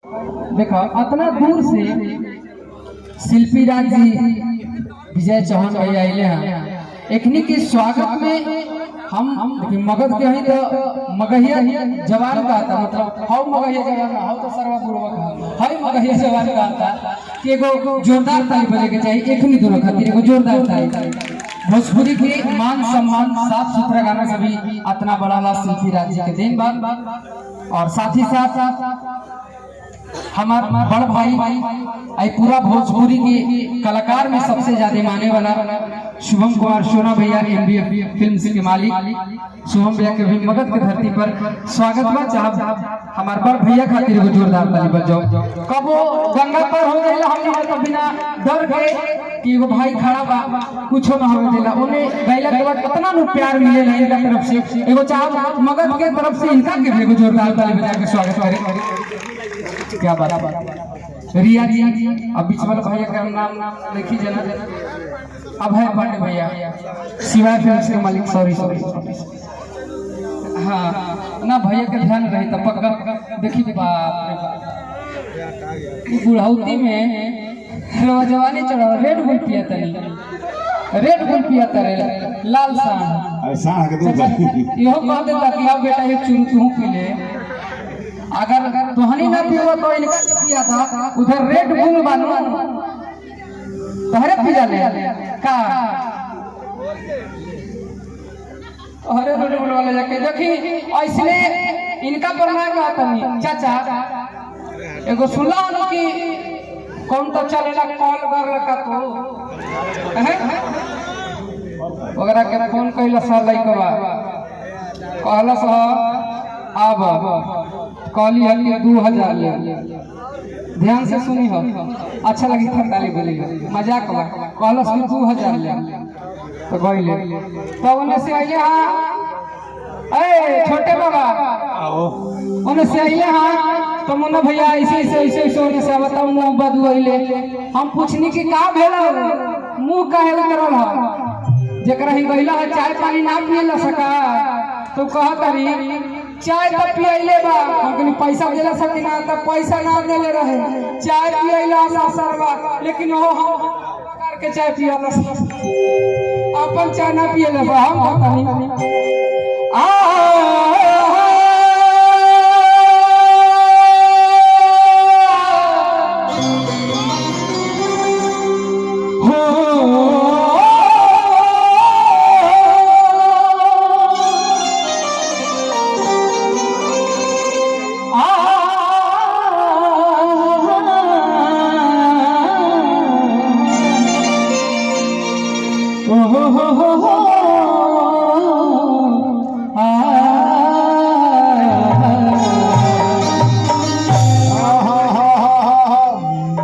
देखो इतना दूर से शिल्पी राज जी विजय चौहान भैया आइले हैं एकनी के स्वागत में हम देखिए मगध के ही तो मगहिया जवान का था मतलब हाउ मगहिया जवान हाउ तो सर्वा पूर्वक हाय मगहिया जवान का था कि एगो जोरदार ताली बजे के चाहिए एकनी दोनों खातिर एगो जोरदार ताली। भोजपुरी के मान सम्मान साफ सुथरा गाना सभी इतना बड़ा शिल्पी राज जी के दिन बाद और साथ ही साथ हमारे बड़ भाई आई पूरा भोजपुरी के कलाकार में सबसे ज्यादा माने वाला शुभम कुमार सोना भैया MBF फिल्म के मालिक शुभम भैया के भी मगध के धरती पर स्वागत बा। चाह हमारे बड़ भैया खातिर एगो जोरदार ताली बजाओ। कब वो गंगा पर हो गइला हमने तो बिना डर के कि एगो भाई खड़ा बा कुछो ना होवे देला ओने गइला के बाद कितना नु प्यार मिलेला इनका तरफ से एगो चाह मगध के तरफ से इनका के एगो जोरदार ताली बजा के स्वागत करे। क्या बात है रिया जी अब बीच वाला भैया का नाम लिखी जाना अभय पांडे भैया शिवाय फिल्म के मालिक सॉरी हाँ ना भैया के ध्यान रही तब पक्का देखी बाप रे बाप बुढ़ौती में जवानी चढ़ा रेड बुल पिया तरे लाल सांड इहो कह देता कि अब बेटा एक चुरू तू पी ले अगर तोहनी ना पियो तो इनका पिया था उधर रेड बुल बानू तोहरे पी जाले का अरे रेड बुल वाले जाके देखी ऐसने इनका बना का तनी चाचा एगो सुनला न कि कौन तो चलेला कॉल कर का तो वगैरह के फोन कइला सा लइकवा कहला सा अब कॉली हल्ली 2000 ले ध्यान से सुनी हो अच्छा लगी था ताली बोली मजाक बा कहलस कि 2000 ले तो गइले तो ओने से आइले हां ए छोटे बाबा ओने से आइले हां तो मुन्ना भैया ऐसे ओने से बताओ मुंह बदू आइले हम पूछनी कि का भेला मुंह काहे उतरल ह जेकरा ही गइला है चाय पानी ना पियला सका तो कहतरी चाय तो पियले बा लेकिन पैसा देला सकी ना तो पैसा ना देले रहे चाय पियला सरवा लेकिन हो हम प्रकार के चाय पियला अपन चाय ना पियले बा हम पता नहीं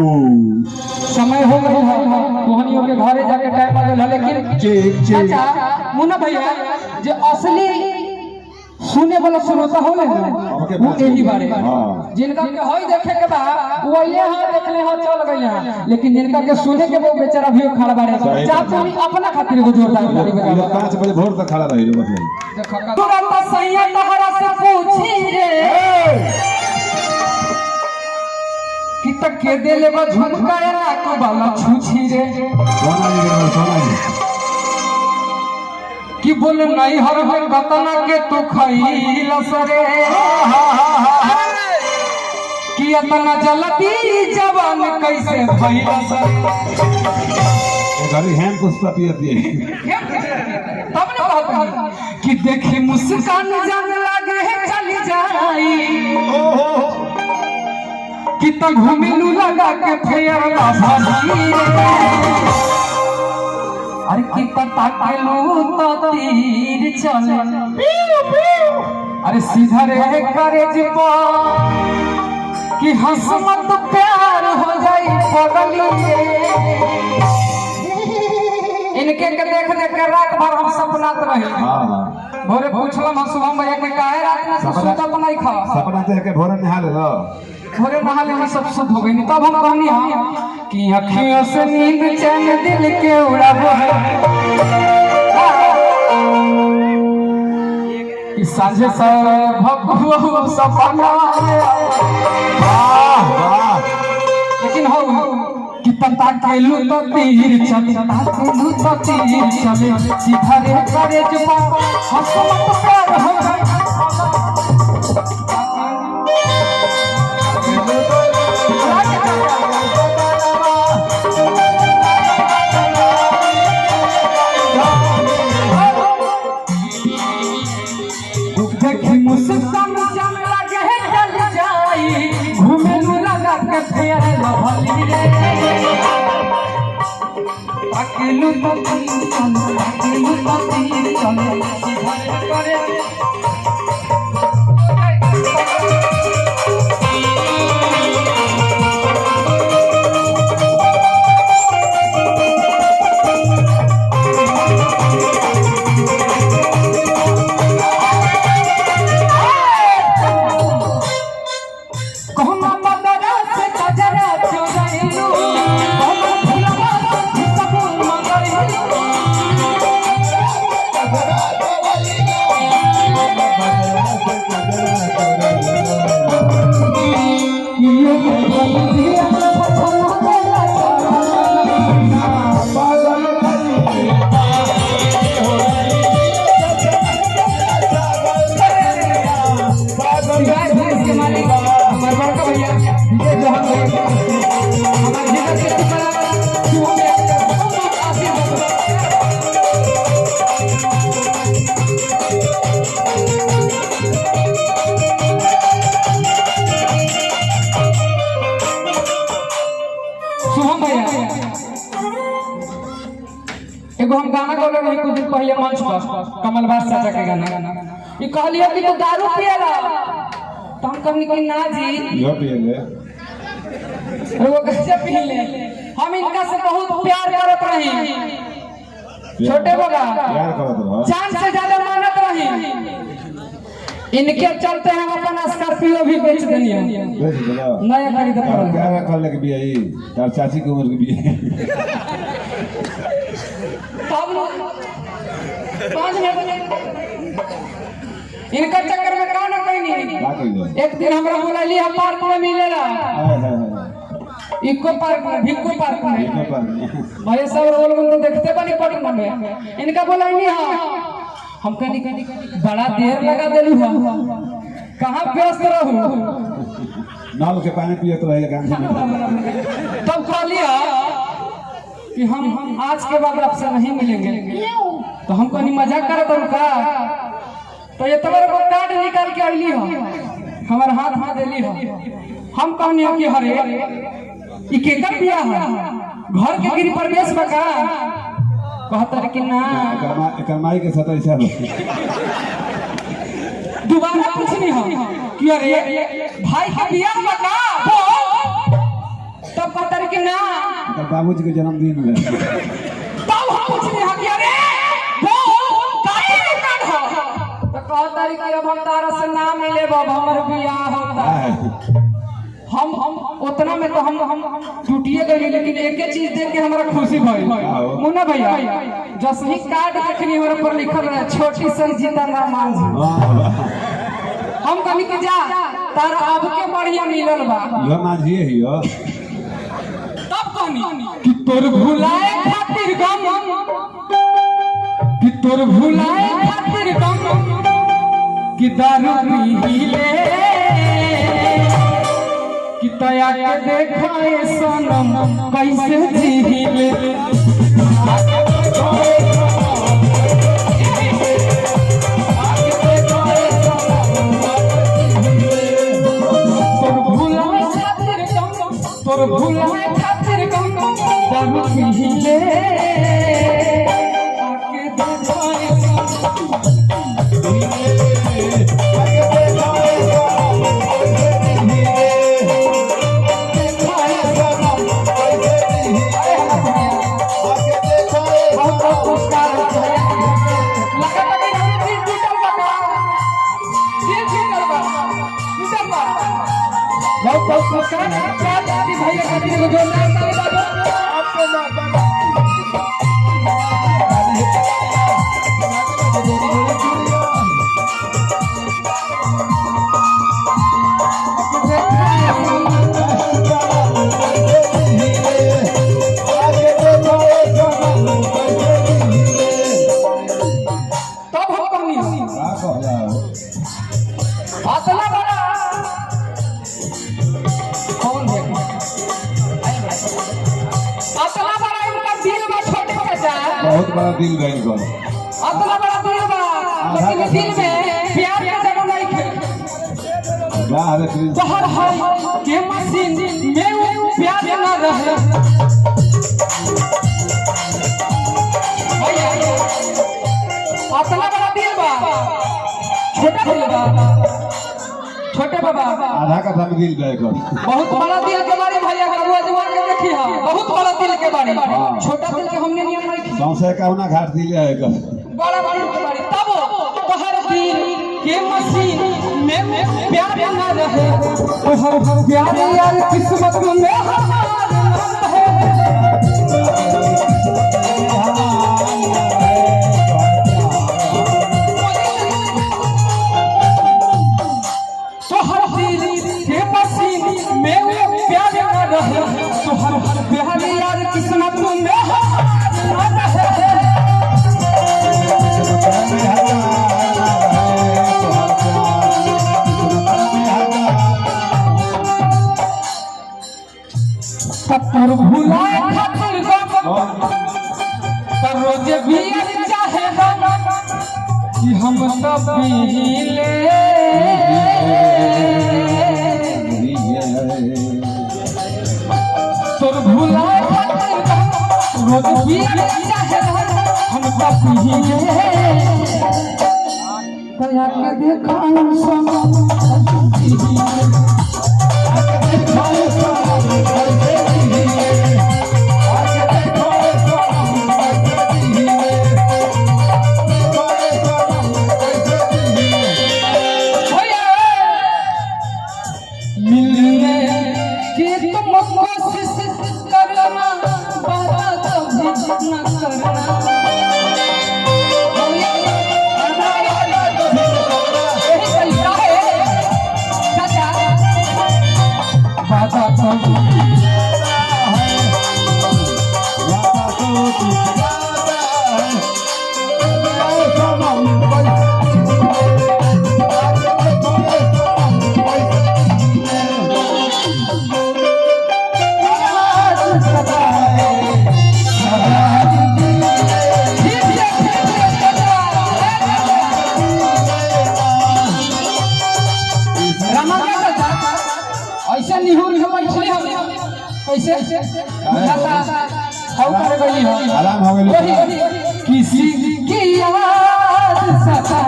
समय हो गई है तोहनियों के घरे जाके टाइम आ गइल लेकिन चाचा मुन्ना भैया जे असली सुने वाला श्रोता होले वो यही बारे जिनका के होई देखे के बा वो आइले हां देखले हां चल गइल हां लेकिन जिनका के सुने के वो बेचारा भी खड़ा बारे चाचा अपना खातिर को जोरदार ताली बजा 5 बजे भोर तक खड़ा रही मतलब तुरंत सैया तहरा से पूछी रे कि तक के देले बा झुमकाया को बाला छूछी रे सोना जी कि बोले नहीं हर हर बतना के तू खइल सरे कि इतना जल्दी जवान कैसे भइल सरे गाड़ी हैम पुष्पा पियती तब ने बात कि देखी मुस्कान जंग लागे है चली जाई कि त घुमिलू लगा के फेर भाभी अरे कि पता केलू तो तीर चले अरे सीधा रे करे जीवा कि हंसमत प्यार हो जाई पगली इनके के देख देख के रात भर हम सपनात रहे भोरे पूछलम शुभम भैया के काहे रात में सुतत नहीं खा सपना देख के भोरे नहा ले लो भोरे नहा ले सब शुद्ध हो गई तब हम कहनी हां कि अखियों से नींद चैन दिल के उड़ाबो कि साँझे से भगवान सपना ताकेलू तो तीर चले ताकेलू तो तीर चले सीधा रे करे जुबा हंसमत प्यार हो गए देखी मुस्कान जम लगे चल जाई घूमे लगा के फेर भली रे अकेलू तो तीर चले अकेलू तो तीर चले सीधा रे करे एगो हम गाना गौले रही कुछ दिन पहले मंच पर कमलवास चाचा के गाना ये कहलिए कि तू दारू पियला तो हम कहनी कि ना जी यो पिएले वो कैसे पी ले हम इनका से बहुत प्यार करत रही छोटे बगा प्यार करत रहो जान से ज्यादा मानत रही इनके चलते हम अपन स्कॉर्पियो भी बेच देनी है बेच देला नया खरीद कर क्या कर ले के भी आई तार चाची की उम्र के भी तब पांच में इनका चक्कर में का ना कोई नहीं एक दिन हमरा बोला लिया पार्क में मिलेला इको पार्क में भिक्को पार्क में भाई सब रोल में तो देखते बनी पड़क में इनका बोला नहीं हां हम कनी बड़ा देर लगा देलू हो कहां व्यस्त रहू नाल के पानी पिए तो रहेगा तब कह लिया कि हम आज के बाद आपसे नहीं मिलेंगे तो हम कहीं मजाक करत हूं का तो ये तुम्हारे को कार्ड निकाल के आईली हो हमारे हाथ में देली हो हम कहनी कि हरे ई केकर बियाह है घर के गिरी प्रवेश बका कहतर कि ना कमाई के साथ ऐसा दोबारा पूछनी हो कि अरे भाई के बियाह बका तब कहतर कि ना बाबूजी के जन्मदिन में तब हम पूछनी हो कि अरे वो काहे निकल हो तो कहतर कि अब हम तारा से ना मिले बाबा हमर बियाह होता हम उतना में तो हम टूटिए गए लेकिन एक ही चीज देख के हमारा खुशी भई मुन्ना भैया जस ही कार्ड देखनी हमरा पर लिखल रहे छोटी संजीता नाम हम कभी के जा तारा अब के बढ़िया मिलल बा यो माझी हियो तब कहनी कि तोर भुलाए खातिर गम कि तोर भुलाए खातिर गम कि दारू पी ले कि तया के देखाए सनम कैसे जीले तोर भुलाए खातिर गम दारू पीले आके देखाए बहुत बड़ा दिल गई कर अतला बड़ा दिल बा लेकिन दिल में प्यार के जगह नहीं खे जा हरे प्रिंस बाहर है के मशीन में वो प्यार ना रहे भैया अतला बड़ा दिल बा छोटा दिल बा छोटे बाबा आधा कथा में दिल गए कर बहुत बड़ा दिल के बारे भैया गरुआ जवान के देखी हां बहुत बड़ा दिल के बारे छोटा दिल के हमने नियम नहीं की सौंसे कौना घाट दिल है कर बड़ा दिल के बारे तब बाहर दिल के मशीन में प्यार ना रहे तो हर प्यार यार किस्मत में हार ना है तो हर दिल के मशीन में वो प्यार ना रहे तो हर प्यार यार किस्मत में हार ना रहे पर भुलाए खातिर पर रोज भी चाहे कि हम सब पीले तोर भुलाए खातिर रोज भी चाहे हम सब पीले तया के देखा ऐसे निहुर हम बैठले हम कैसे बुझाता हम कर गई हो आराम हो गई किसी की याद सता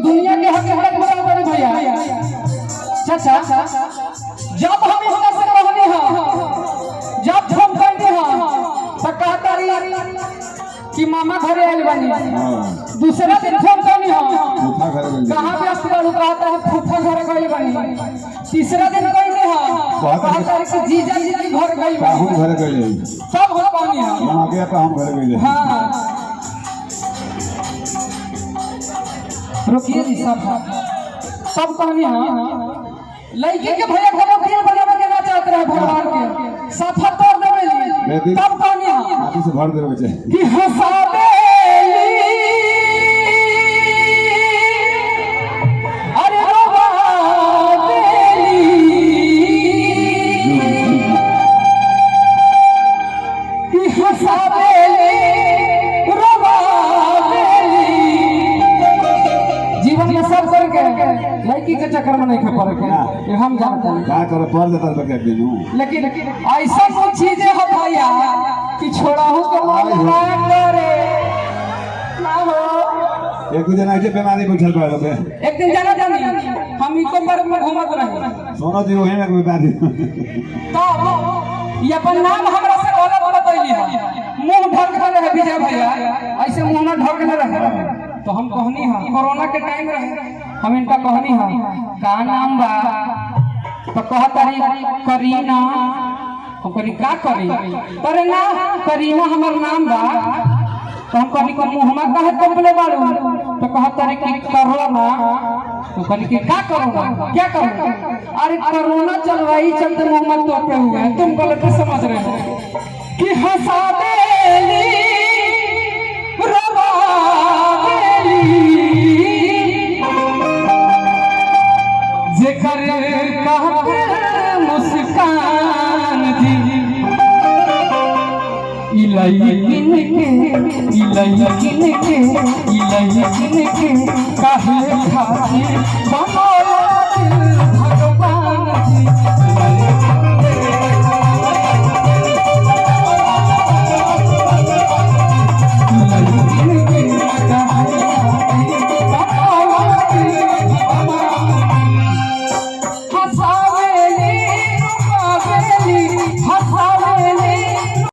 दुनिया के हकीकत बराबर भैया चाचा जब हम इसका से कहने हां जब हम कहते हां तो कहता रही कि मामा घरे आइल बानी दूसरा दिन फोन करनी हां फूफा घर गई कहां व्यस्त बालू कहता है फूफा घर गई बानी तीसरा दिन कहने हां कहता है कि जीजा जी के घर गई बाहू बानी घर गई सब हो कहनी हां वहां गया तो हम घर गई हां रुकिए जी सब कहनी हां लड़के के भैया घरों फिर बनावे के ना चाहते रहे भगवान के साफा तोड़ देवे तब कहनी हां माटी से भर देवे के चाहिए कि हंसाबे अरे रोवाबे कि हंसाबे रोवाबे जीवन में सब करके लड़की के चक्कर में नहीं खे पड़े के ये हम जानते हैं का करे पर देता बके दिनु लेकिन ऐसा कुछ चीजें हो भैया कि छोड़ा हो तो मन ना करे ना हो एक दिन ऐसे बीमारी बैठल पड़े बे एक दिन जाना जानी हम इको पर में घूमत रहे सोनो जी वही में बीमारी तो ये अपन नाम हमरा से गलत बतैली है मुंह ढक के रहे विजय भैया ऐसे मुंह में ढक के रहे तो हम कहनी हां कोरोना के टाइम रहे हम इनका कहनी हां का नाम बा तो कहतारी करीना हम करी का करी तोरे ना करीना हमर नाम बा तो हम कहनी को मुंह में कहे तोपले बाड़ू तो कहतारी कि करो ना तो कहनी कि का करो ना क्या करो अरे कोरोना चलवाई चलते मुंह में तोपे हुए हैं तुम गलत समझ रहे हो कि हंसा देली रोवा देली जेकर कहते मुस्कान दी इलाही किन के काहे खातिर